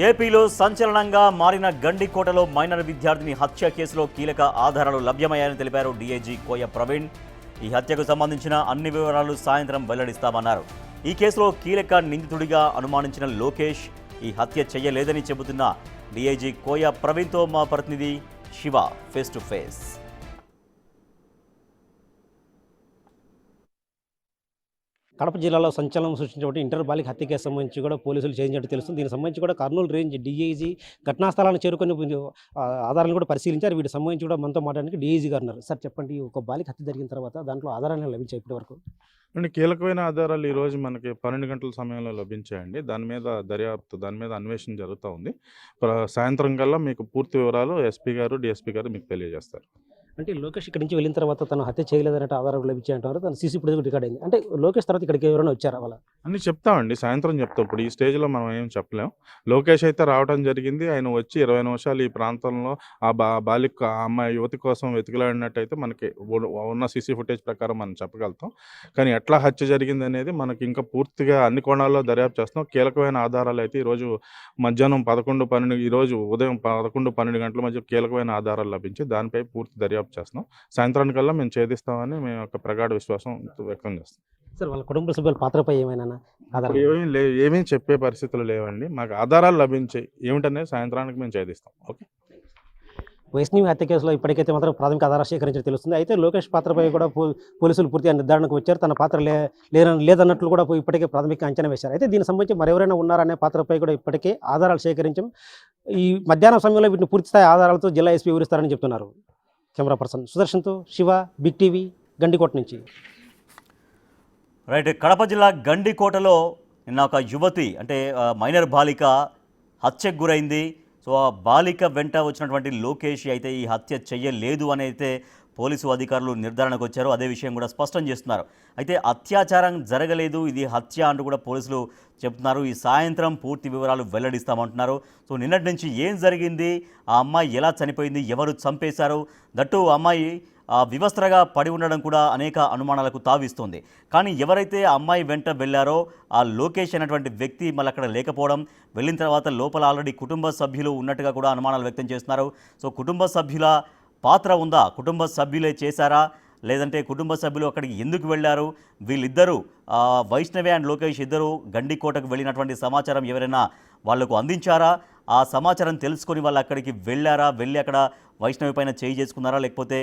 ఏపీలో సంచలనంగా మారిన గండికోటలో మైనర్ విద్యార్థిని హత్య కేసులో కీలక ఆధారాలు లభ్యమయ్యాయని తెలిపారు డీఐజీ కోయ ప్రవీణ్. ఈ హత్యకు సంబంధించిన అన్ని వివరాలు సాయంత్రం వెల్లడిస్తామన్నారు. ఈ కేసులో కీలక నిందితుడిగా అనుమానించిన లోకేష్ ఈ హత్య చేయలేదని చెబుతున్న డీఐజీ కోయ ప్రవీణ్తో మా ప్రతినిధి Shiva face to face. Kadapa జిల్లాలో సంచలనం సృష్టించినటువంటి ఇంటర్ బాలిక హత్య కేసు సంబంధించి కూడా పోలీసులు చేయించినట్టు తెలుస్తుంది. దీనికి సంబంధించి కూడా కర్నూలు రేంజ్ డీఐజీ ఘటనా స్థలాన్ని చేరుకొని ఆధారాలను కూడా పరిశీలించారు. వీటికి సంబంధించి కూడా మనతో మాట్లాడడానికి డీఐజీ గారు ఉన్నారు. సార్ చెప్పండి, ఒక బాలిక హత్య జరిగిన తర్వాత దాంట్లో ఆధారాలు లభించాయి ఇప్పటి వరకు? కీలకమైన ఆధారాలు ఈరోజు మనకి 12 గంటల సమయంలో లభించాయండి. దాని మీద దర్యాప్తు, దాని మీద అన్వేషణ జరుగుతూ ఉంది. సాయంత్రం కల్లా మీకు పూర్తి వివరాలు ఎస్పీ గారు, డిఎస్పీ గారు మీకు తెలియజేస్తారు. అంటే లోకేష్ ఇక్కడి నుంచి వెళ్ళిన తర్వాత తను హత్య చేయలేదన్నట్టు ఆధారాలు లభించాయంటారు. తను సీసీ ఫుటేజ్ రికార్డ్ అయింది. అంటే లోకేష్ తర్వాత ఇక్కడికి ఎవరైనా వచ్చారా వాళ్ళ అన్నీ చెప్తామండి, సాయంత్రం చెప్తాం. ఇప్పుడు ఈ స్టేజ్లో మనం ఏం చెప్పలేం. లోకేష్ అయితే రావడం జరిగింది. ఆయన వచ్చి 20 నిమిషాలు ఈ ప్రాంతంలో ఆ బాలిక అమ్మాయి యువతి కోసం వెతికిలాడినట్టయితే మనకి ఉన్న సీసీ ఫుటేజ్ ప్రకారం మనం చెప్పగలుగుతాం. కానీ ఎట్లా హత్య జరిగింది అనేది మనకి ఇంకా పూర్తిగా అన్ని కోణాల్లో దర్యాప్తు చేస్తాం. కీలకమైన ఆధారాలు అయితే ఈరోజు మధ్యాహ్నం 11-12 ఈరోజు ఉదయం 11-12 గంటల మధ్య కీలకమైన ఆధారాలు లభించి దానిపై పూర్తి దర్యాప్తు చేస్తున్నాం. సాయంత్రానికల్లా మేము ఛేదిస్తామని మేము ఒక ప్రగాఢ విశ్వాసం వ్యక్తం చేస్తాం. సార్, వాళ్ళ కుటుంబ సభ్యుల పాత్రపై ఏమైనా ఏమీ చెప్పే పరిస్థితులు లేవండి. మాకు ఆధారాలు లభించాయి. ఏమిటనేది సాయంత్రానికి మేము ఛేదిస్తాం. ఓకే. వైష్ణవి హత్య కేసులో ఇప్పటికైతే మాత్రం ప్రాథమిక ఆధారాలు సేకరించడం తెలుస్తుంది. అయితే లోకేష్ పాత్రపై కూడా పోలీసులు పూర్తిగా నిర్ధారణకు వచ్చారు. తన పాత్ర లేదన్నట్లు కూడా ఇప్పటికే ప్రాథమిక అంచనా వేశారు. అయితే దీనికి సంబంధించి మరెవరైనా ఉన్నారనే పాత్రపై కూడా ఇప్పటికే ఆధారాలు సేకరించాం. ఈ మధ్యాహ్నం సమయంలో వీటిని పూర్తిస్థాయి ఆధారాలతో జిల్లా ఎస్పీ వివరిస్తారని చెప్తున్నారు. కెమెరా పర్సన్ సుదర్శన్తో శివ, బిగ్ టీవీ, గండికోట నుంచి. రైట్. కడప జిల్లా గండికోటలో నిన్న ఒక యువతి అంటే మైనర్ బాలిక హత్యకు గురైంది. సో ఆ బాలిక వెంట వచ్చినటువంటి లోకేష్ అయితే ఈ హత్య చెయ్యలేదు అని అయితే పోలీసు అధికారులు నిర్ధారణకు వచ్చారు. అదే విషయం కూడా స్పష్టం చేస్తున్నారు. అయితే అత్యాచారం జరగలేదు, ఇది హత్య అంటూ కూడా పోలీసులు చెప్తున్నారు. ఈ సాయంత్రం పూర్తి వివరాలు వెల్లడిస్తామంటున్నారు. సో నిన్నటి నుంచి ఏం జరిగింది, ఆ అమ్మాయి ఎలా చనిపోయింది, ఎవరు చంపేశారు, దట్టు అమ్మాయి వివస్త్రగా పడి ఉండడం కూడా అనేక అనుమానాలకు తావిస్తుంది. కానీ ఎవరైతే ఆ అమ్మాయి వెంట వెళ్ళారో ఆ లోకేష్ అనేటువంటి వ్యక్తి మళ్ళీ అక్కడ లేకపోవడం, వెళ్ళిన తర్వాత లోపల ఆల్రెడీ కుటుంబ సభ్యులు ఉన్నట్టుగా కూడా అనుమానాలు వ్యక్తం చేస్తున్నారు. సో కుటుంబ సభ్యుల పాత్ర ఉందా, కుటుంబ సభ్యులే చేశారా, లేదంటే కుటుంబ సభ్యులు అక్కడికి ఎందుకు వెళ్ళారు, వీళ్ళిద్దరూ వైష్ణవి అండ్ లోకేష్ ఇద్దరు గండికోటకు వెళ్ళినటువంటి సమాచారం ఎవరైనా వాళ్లకు అందించారా, ఆ సమాచారం తెలుసుకొని వాళ్ళు అక్కడికి వెళ్ళారా, వెళ్ళి అక్కడ వైష్ణవి పైన చేయి చేసుకున్నారా, లేకపోతే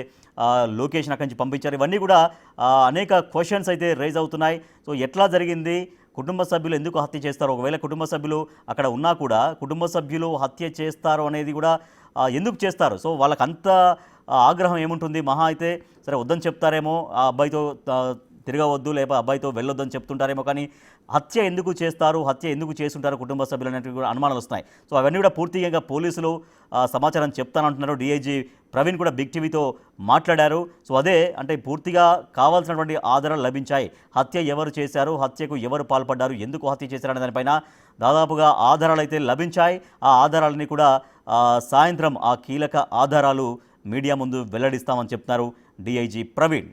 లోకేష్ని అక్కడి నుంచి పంపించారు, ఇవన్నీ కూడా అనేక క్వశ్చన్స్ అయితే రైజ్ అవుతున్నాయి. సో ఎట్లా జరిగింది, కుటుంబ సభ్యులు ఎందుకు హత్య చేస్తారు, ఒకవేళ కుటుంబ సభ్యులు అక్కడ ఉన్నా కూడా కుటుంబ సభ్యులు హత్య చేస్తారు అనేది కూడా ఎందుకు చేస్తారు, సో వాళ్ళకి అంత ఆగ్రహం ఏముంటుంది, మహా అయితే సరే వద్దని చెప్తారేమో, ఆ అబ్బాయితో తిరగవద్దు లేకపోతే అబ్బాయితో వెళ్ళొద్దని చెప్తుంటారేమో, కానీ హత్య ఎందుకు చేస్తారు, హత్య ఎందుకు చేస్తుంటారు కుటుంబ సభ్యులు అనేవి కూడా అనుమానాలు వస్తున్నాయి. సో అవన్నీ కూడా పూర్తిగా పోలీసులు సమాచారం చెప్తానంటున్నారు. డీఐజీ ప్రవీణ్ కూడా బిగ్ టీవీతో మాట్లాడారు. సో అదే అంటే పూర్తిగా కావాల్సినటువంటి ఆధారాలు లభించాయి. హత్య ఎవరు చేశారు, హత్యకు ఎవరు పాల్పడ్డారు, ఎందుకు హత్య చేశారనే దానిపైన దాదాపుగా ఆధారాలు అయితే లభించాయి. ఆ ఆధారాలని కూడా సాయంత్రం ఆ కీలక ఆధారాలు మీడియా ముందు వెల్లడిస్తామని చెప్తున్నారు డీఐజీ ప్రవీణ్.